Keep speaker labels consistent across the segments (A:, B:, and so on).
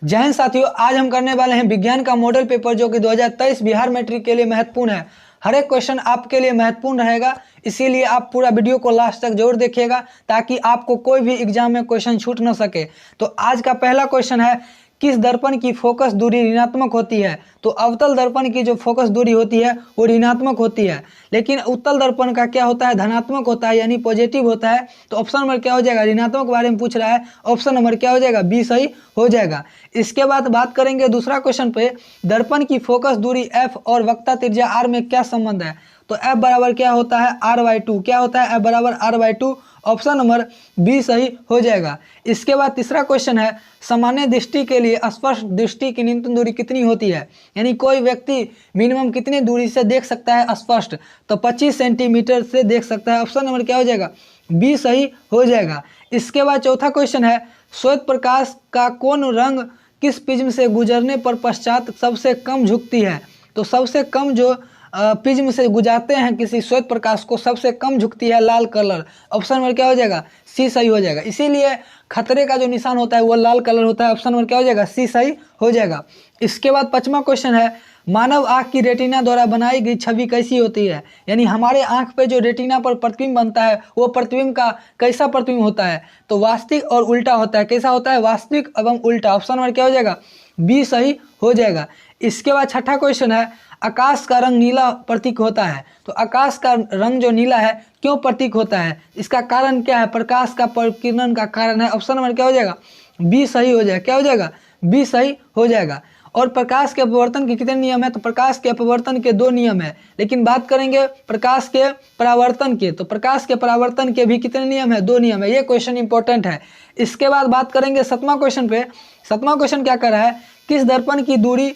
A: जय हिंद साथियों, आज हम करने वाले हैं विज्ञान का मॉडल पेपर जो कि 2023 बिहार मैट्रिक के लिए महत्वपूर्ण है। हर एक क्वेश्चन आपके लिए महत्वपूर्ण रहेगा, इसीलिए आप पूरा वीडियो को लास्ट तक जरूर देखिएगा ताकि आपको कोई भी एग्जाम में क्वेश्चन छूट न सके। तो आज का पहला क्वेश्चन है, किस दर्पण की फोकस दूरी ऋणात्मक होती है? तो अवतल दर्पण की जो फोकस दूरी होती है वो ऋणात्मक होती है, लेकिन उत्तल दर्पण का क्या होता है, धनात्मक होता है, यानी पॉजिटिव होता है। तो ऑप्शन नंबर क्या हो जाएगा, ऋणात्मक के बारे में पूछ रहा है, ऑप्शन नंबर क्या हो जाएगा, बी सही हो जाएगा। इसके बाद बात करेंगे दूसरा क्वेश्चन पे, दर्पण की फोकस दूरी f और वक्रता त्रिज्या r में क्या संबंध है? तो f बराबर क्या होता है, r/2। क्या होता है, f बराबर r/2। ऑप्शन नंबर बी सही हो जाएगा। इसके बाद तीसरा क्वेश्चन है, सामान्य दृष्टि के लिए स्पष्ट दृष्टि की न्यूनतम दूरी कितनी होती है? यानी कोई व्यक्ति मिनिमम कितनी दूरी से देख सकता है स्पष्ट? तो 25 सेंटीमीटर से देख सकता है। ऑप्शन नंबर क्या हो जाएगा, बी सही हो जाएगा। इसके बाद चौथा क्वेश्चन है, श्वेत प्रकाश का कौन रंग किस प्रिज्म से गुजरने पर पश्चात सबसे कम झुकती है? तो सबसे कम जो प्रिज्म से गुजारते हैं किसी श्वेत प्रकाश को, सबसे कम झुकती है लाल कलर। ऑप्शन नंबर क्या हो जाएगा, सी सही हो जाएगा। इसीलिए खतरे का जो निशान होता है वो लाल कलर होता है। ऑप्शन नंबर क्या हो जाएगा, सी सही हो जाएगा। इसके बाद पांचवा क्वेश्चन है, मानव आँख की रेटिना द्वारा बनाई गई छवि कैसी होती है? यानी हमारे आँख पे जो रेटिना पर प्रतिबिंब बनता है वो प्रतिबिंब का कैसा प्रतिबिंब होता है? तो वास्तविक और उल्टा होता है। कैसा होता है, वास्तविक एवं उल्टा। ऑप्शन नंबर क्या हो जाएगा, बी सही हो जाएगा। इसके बाद छठा क्वेश्चन है, आकाश का रंग नीला प्रतीक होता है। तो आकाश का रंग जो नीला है क्यों प्रतीक होता है, इसका कारण क्या है? प्रकाश का प्रकीर्णन का कारण है। ऑप्शन नंबर क्या हो जाएगा, बी सही हो जाएगा। क्या हो जाएगा, बी सही हो जाएगा। और प्रकाश के अपवर्तन के कितने नियम है? तो प्रकाश के अपवर्तन के 2 नियम है, लेकिन बात करेंगे प्रकाश के परावर्तन के, तो प्रकाश के परावर्तन के भी कितने नियम है? 2 नियम है। ये क्वेश्चन इंपॉर्टेंट है। इसके बाद बात करेंगे सातवां क्वेश्चन पे। सातवां क्वेश्चन क्या कर रहा है, किस दर्पण की दूरी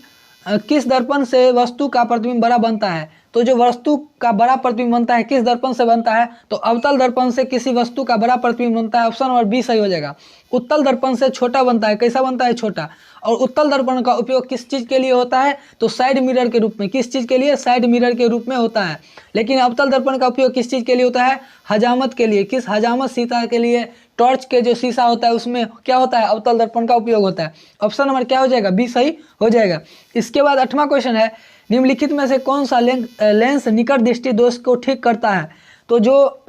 A: किस दर्पण से वस्तु का प्रतिबिंब बड़ा बनता है? तो जो वस्तु का बड़ा प्रतिबिंब बनता है किस दर्पण से बनता है? तो अवतल दर्पण से किसी वस्तु का बड़ा प्रतिबिंब बनता है। ऑप्शन नंबर बी सही हो जाएगा। उत्तल दर्पण से छोटा बनता है। कैसा बनता है, छोटा। और उत्तल दर्पण का उपयोग किस चीज़ के लिए होता है? तो साइड मिरर के रूप में। किस चीज़ के लिए, साइड मिरर के रूप में होता है। लेकिन अवतल दर्पण का उपयोग किस चीज़ के लिए होता है? हजामत के लिए। किस हजामत शीशा के लिए? टॉर्च के जो शीशा होता है उसमें क्या होता है, अवतल दर्पण का उपयोग होता है। ऑप्शन नंबर क्या हो जाएगा, बी सही हो जाएगा। इसके बाद 8वां क्वेश्चन है, निम्नलिखित में से कौन सा लेंस निकट दृष्टि दोष को ठीक करता है? तो जो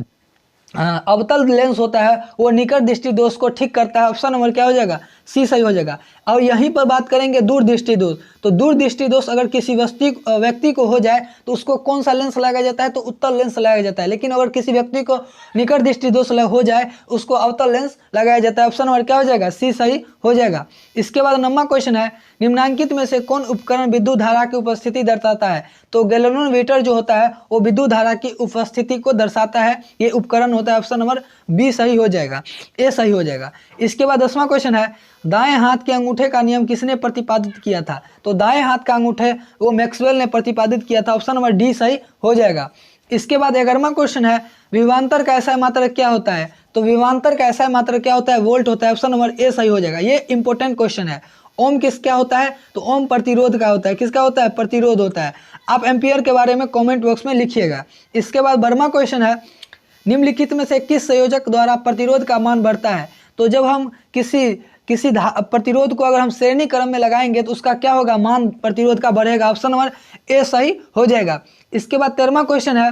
A: अवतल लेंस होता है वो निकट दृष्टि दोष को ठीक करता है। ऑप्शन नंबर क्या हो जाएगा, सी सही हो जाएगा। और यहीं पर बात करेंगे दूरदृष्टि दोष। तो दूरदृष्टि दोष अगर किसी व्यक्ति को हो जाए तो उसको कौन सा लेंस लगाया जाता है? तो उत्तल लेंस लगाया जाता है। लेकिन अगर किसी व्यक्ति को निकट दृष्टि दोष हो जाए उसको अवतल लेंस लगाया जाता है। ऑप्शन नंबर क्या हो जाएगा, सी सही हो जाएगा। इसके बाद 9वां क्वेश्चन है, निम्नांकित में से कौन उपकरण विद्युत धारा की उपस्थिति दर्शाता है? तो गैल्वेनोमीटर जो होता है वो विद्युत धारा की उपस्थिति को दर्शाता है, ये उपकरण होता है। ऑप्शन नंबर बी सही हो जाएगा, ए सही हो जाएगा। इसके बाद 10वां क्वेश्चन है, दाएं हाथ के अंगूठे का नियम किसने प्रतिपादित किया था? तो दाएं हाथ का अंगूठे वो मैक्सवेल ने प्रतिपादित किया था। ऑप्शन नंबर डी सही हो जाएगा। इसके बाद 11वां क्वेश्चन है, विभवांतर का ऐसा मात्रक क्या होता है? तो विभवांतर का ऐसा मात्रक क्या होता है, वोल्ट होता है। ऑप्शन नंबर ए सही हो जाएगा। ये इंपॉर्टेंट क्वेश्चन है। ओम किस क्या होता है? तो ओम प्रतिरोध का होता है। किसका होता है, प्रतिरोध होता है। आप एम्पियर के बारे में कमेंट बॉक्स में लिखिएगा। इसके बाद 12वां क्वेश्चन है, निम्नलिखित में से किस संयोजक द्वारा प्रतिरोध का मान बढ़ता है? तो जब हम किसी प्रतिरोध को अगर हम श्रेणी क्रम में लगाएंगे तो उसका क्या होगा, मान प्रतिरोध का बढ़ेगा। ऑप्शन नंबर ए सही हो जाएगा। इसके बाद 13वां क्वेश्चन है,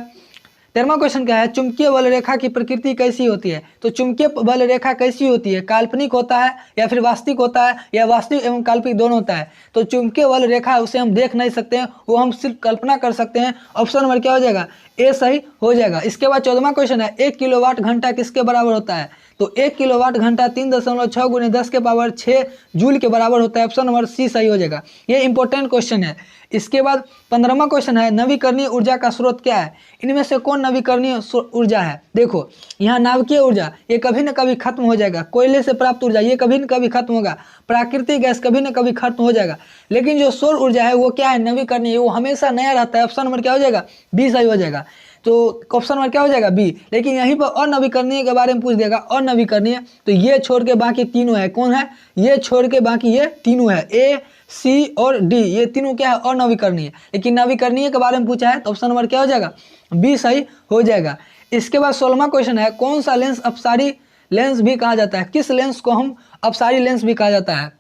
A: 13वां क्वेश्चन क्या है, चुंबकीय बल रेखा की प्रकृति कैसी होती है? तो चुंबकीय बल रेखा कैसी होती है, काल्पनिक होता है या फिर वास्तविक होता है, या वास्तविक एवं काल्पनिक दोनों होता है? तो चुंबकीय बल रेखा उसे हम देख नहीं सकते हैं, वो हम सिर्फ कल्पना कर सकते हैं। ऑप्शन नंबर क्या हो जाएगा, ए सही हो जाएगा। इसके बाद 14वां क्वेश्चन है, 1 किलोवाट घंटा किसके बराबर होता है? तो 1 किलोवाट घंटा 3.6 × 10⁻6 जूल के बराबर होता है। ऑप्शन नंबर सी सही हो जाएगा। ये इंपॉर्टेंट क्वेश्चन है। इसके बाद 15वां क्वेश्चन है, नवीकरणीय ऊर्जा का स्रोत क्या है? इनमें से कौन नवीकरणीय ऊर्जा है? देखो यहाँ नाभिकीय ऊर्जा ये कभी न कभी खत्म हो जाएगा, कोयले से प्राप्त ऊर्जा ये कभी न कभी खत्म होगा, प्राकृतिक गैस कभी न कभी खत्म हो जाएगा, लेकिन जो सौर ऊर्जा है वो क्या है, नवीकरणीय, वो हमेशा नया रहता है। ऑप्शन नंबर क्या हो जाएगा, बी सही हो जाएगा। तो ऑप्शन नंबर क्या हो जाएगा, बी। लेकिन यहीं पर अनवीकरणीय के बारे में पूछ देगा, अनवीकरणीय तो ये छोड़ के बाकी तीनों है। कौन है, ये छोड़ के बाकी ये तीनों है, ए सी और डी, ये तीनों क्या है, अनवीकरणीय। लेकिन नवीकरणीय के बारे में पूछा है तो ऑप्शन नंबर क्या हो जाएगा, बी सही हो जाएगा। इसके बाद 16वां क्वेश्चन है, कौन सा लेंस अपसारी लेंस भी कहा जाता है? किस लेंस को हम अपसारी लेंस भी कहा जाता है?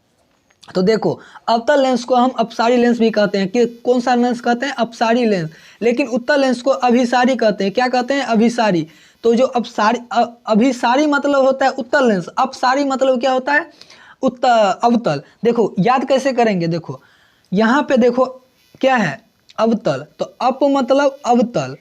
A: तो देखो, अवतल लेंस को हम अपसारी लेंस भी कहते हैं। कि कौन सा लेंस कहते हैं? अपसारी लेंस। लेकिन उत्तल लेंस को अभिसारी कहते हैं। क्या कहते हैं? अभिसारी। तो जो अभिसारी मतलब होता है उत्तल लेंस, अपसारी मतलब क्या होता है? अवतल। देखो याद कैसे करेंगे, देखो यहाँ पे देखो क्या है? अवतल। तो अप मतलब अवतल,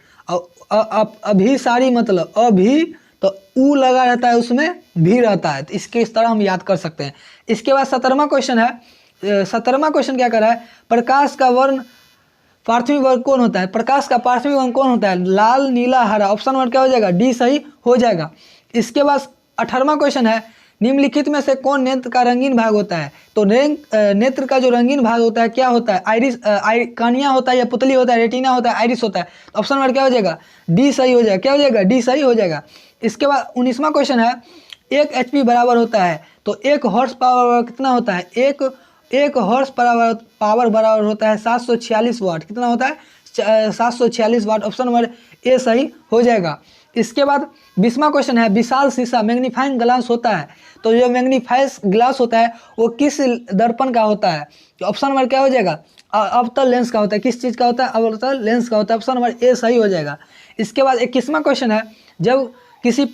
A: अभिसारी मतलब अभी, तो ऊ लगा रहता है उसमें, भी रहता है। तो इसके इस तरह हम याद कर सकते हैं। इसके बाद 17वां क्वेश्चन है। 17वां क्वेश्चन क्या कर रहा है? प्रकाश का वर्ण पार्थिव वर्ण कौन होता है? प्रकाश का पार्थिव वर्ण कौन होता है? लाल, नीला, हरा। ऑप्शन वन क्या हो जाएगा? डी सही हो जाएगा। इसके बाद 18वां क्वेश्चन है, निम्नलिखित में से कौन नेत्र का रंगीन भाग होता है? तो नेत्र का जो रंगीन भाग होता है क्या होता है? आइरिस, कानिया होता है, या पुतली होता है, रेटिना होता है, आइरिस होता है। तो ऑप्शन वन क्या हो जाएगा? डी सही हो जाएगा। क्या हो जाएगा? डी सही हो जाएगा। इसके बाद 19वां क्वेश्चन है, 1 HP बराबर होता है, तो 1 हॉर्स पावर कितना होता है? एक हॉर्स पावर बराबर होता है 746 वाट। कितना होता है? 746 वाट। ऑप्शन नंबर ए सही हो जाएगा। इसके बाद 20वां क्वेश्चन है, विशाल शीशा मैग्नीफाइंग ग्लास होता है, तो जो मैग्नीफाइंग ग्लास होता है वो किस दर्पण का होता है? तो ऑप्शन नंबर क्या हो जाएगा? अवतल लेंस का होता है। किस चीज़ का होता है? अवतल लेंस का होता है। ऑप्शन नंबर ए सही हो जाएगा। इसके बाद 21वां क्वेश्चन है, जब किसी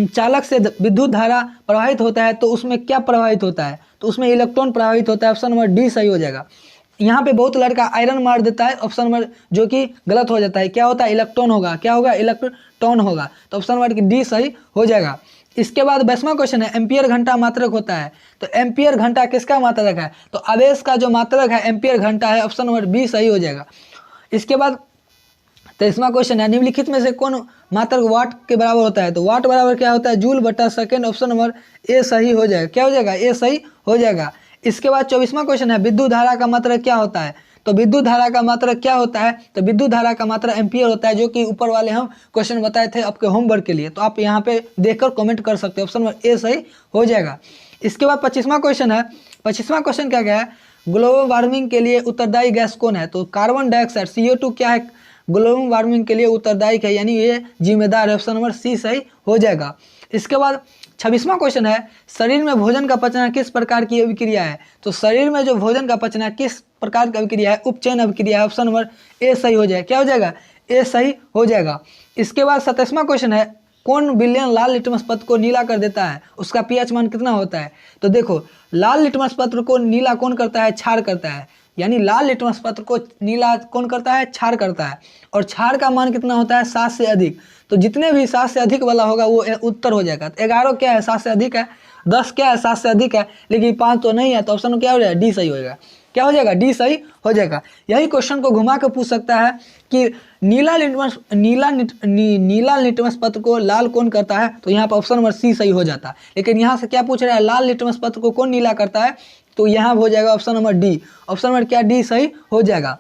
A: चालक से विद्युत धारा प्रवाहित होता है तो उसमें क्या प्रवाहित होता है? तो उसमें इलेक्ट्रॉन प्रवाहित होता है। ऑप्शन नंबर डी सही हो जाएगा। यहाँ पे बहुत लड़का आयरन मार देता है, ऑप्शन नंबर जो कि गलत हो जाता है। क्या होता है? इलेक्ट्रॉन होगा। क्या होगा? इलेक्ट्रॉन होगा। तो ऑप्शन नंबर डी सही हो जाएगा। इसके बाद 22वां क्वेश्चन है, एम्पियर घंटा मात्रक होता है, तो एम्पियर घंटा किसका मात्रक है? तो आवेश का जो मात्रक है एम्पियर घंटा है। ऑप्शन नंबर बी सही हो जाएगा। इसके बाद 23वां क्वेश्चन है, निम्नलिखित में से कौन मात्रक वाट के बराबर होता है? तो वाट बराबर क्या होता है? जूल बटा सेकेंड। ऑप्शन नंबर ए सही हो जाएगा। क्या हो जाएगा? ए सही हो जाएगा। इसके बाद 24वां क्वेश्चन है, विद्युत धारा का मात्रक क्या होता है? तो विद्युत धारा का मात्रक क्या होता है? तो विद्युत धारा का मात्रक एम्पियर होता है, जो कि ऊपर वाले हम क्वेश्चन बताए थे आपके होमवर्क के लिए। तो आप यहाँ पे देखकर कमेंट कर सकते हो। ऑप्शन नंबर ए सही हो जाएगा। इसके बाद 25वां क्वेश्चन है। 25वां क्वेश्चन क्या है? ग्लोबल वार्मिंग के लिए उत्तरदायी गैस कौन है? तो कार्बन डाइऑक्साइड CO2 क्या है? ग्लोबल वार्मिंग के लिए उत्तरदायी है, यानी ये जिम्मेदार है। ऑप्शन नंबर सी सही हो जाएगा। इसके बाद 26वां क्वेश्चन है, शरीर में भोजन का पचना किस प्रकार की अभिक्रिया है? तो शरीर में जो भोजन का पचना किस प्रकार की अभिक्रिया है? उपचयन अभिक्रिया है। ऑप्शन नंबर ए सही हो जाएगा। क्या हो जाएगा? ए सही हो जाएगा। इसके बाद 27वां क्वेश्चन है, कौन विलयन लाल लिटमस पत्र को नीला कर देता है? उसका पीएच मान कितना होता है? तो देखो, लाल लिटमस पत्र को नीला कौन करता है? क्षार करता है। यानी लाल लिटमस पत्र को नीला कौन करता है? क्षार करता है। और क्षार का मान कितना होता है? 7 से अधिक। तो जितने भी 7 से अधिक वाला होगा वो उत्तर हो जाएगा। 11 क्या है? 7 से अधिक है। 10 क्या है? 7 से अधिक है। लेकिन 5 तो नहीं है, तो ऑप्शन क्या हो जाएगा? डी सही हो जाएगा। क्या हो जाएगा? डी सही हो जाएगा। यही क्वेश्चन को घुमा के पूछ सकता है कि नीला लिटमस पत्र को लाल कौन करता है? तो यहाँ पर ऑप्शन नंबर सी सही हो जाता है। लेकिन यहाँ से क्या पूछ रहा है? लाल लिटमस पत्र को कौन नीला करता है? तो यहाँ हो जाएगा option number D. Option number क्या? डी सही हो जाएगा।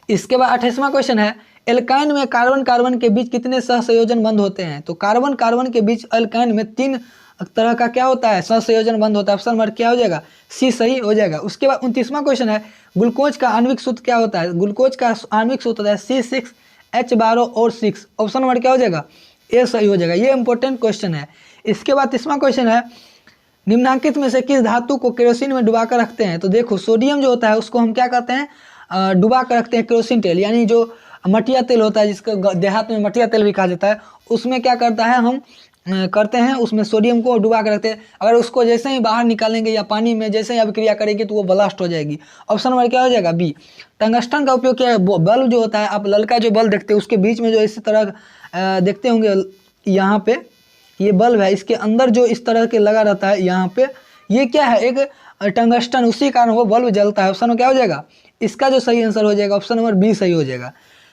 A: इसके बाद 28वां क्वेश्चन है, एल्काइन में कार्बन कार्बन के बीच कितने सहसंयोजन बंध होते हैं? तो कार्बन कार्बन के बीच एल्काइन में 3 तरह का क्या होता है? सहसंयोजन बंध होता है। ऑप्शन नंबर क्या हो जाएगा? सी सही हो जाएगा। उसके बाद 29वां क्वेश्चन है, ग्लूकोज का आणविक सूत्र क्या होता है? ग्लूकोज का आणविक सूत्र है C6H12 और 6। ऑप्शन नंबर क्या हो जाएगा? ए सही हो जाएगा। ये इंपॉर्टेंट क्वेश्चन है। इसके बाद 30वां क्वेश्चन है, निम्नलिखित में से किस धातु को केरोसिन में डुबा कर रखते हैं? तो देखो, सोडियम जो होता है उसको हम क्या करते हैं? डुबा कर रखते हैं केरोसिन तेल, यानी जो मटिया तेल होता है, जिसको देहात में मटिया तेल भी कहा जाता है, उसमें क्या करता है? हम करते हैं उसमें सोडियम को डुबा कर रखते हैं। अगर उसको जैसे ही बाहर निकालेंगे या पानी में जैसे ही अभिक्रिया करेगी तो वो ब्लास्ट हो जाएगी। ऑप्शन नंबर क्या हो जाएगा? बी। टंगस्टन का उपयोग क्या है? बल्ब जो होता है, आप ललका जो बल्ब देखते हैं उसके बीच में जो इस तरह देखते होंगे, यहाँ पे ये बल्ब है, इसके अंदर जो इस तरह के लगा रहता है यहाँ पे, ये क्या है? एक टंगस्टन, उसी कारण वो बल्ब जलता है। ऑप्शन में क्या हो जाएगा? इसका जो सही आंसर हो जाएगा ऑप्शन नंबर बी सही हो जाएगा।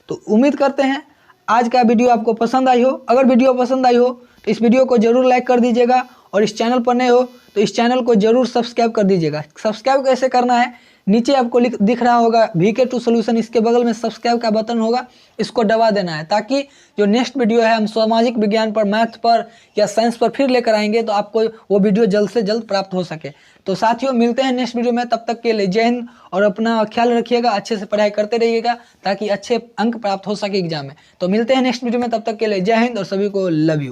A: तो उम्मीद करते हैं आज का वीडियो आपको पसंद आई हो। अगर वीडियो पसंद आई हो तो इस वीडियो को जरूर लाइक कर दीजिएगा, और इस चैनल पर नए हो तो इस चैनल को जरूर सब्सक्राइब कर दीजिएगा। सब्सक्राइब कैसे करना है? नीचे आपको दिख रहा होगा VK2 सॉल्यूशन, इसके बगल में सब्सक्राइब का बटन होगा, इसको दबा देना है, ताकि जो नेक्स्ट वीडियो है हम सामाजिक विज्ञान पर, मैथ पर या साइंस पर फिर लेकर आएंगे तो आपको वो वीडियो जल्द से जल्द प्राप्त हो सके। तो साथियों, मिलते हैं नेक्स्ट वीडियो में। तब तक के लिए जय हिंद, और अपना ख्याल रखिएगा, अच्छे से पढ़ाई करते रहिएगा ताकि अच्छे अंक प्राप्त हो सके एग्जाम में। तो मिलते हैं नेक्स्ट वीडियो में, तब तक के लिए जय हिंद और सभी को लव यू।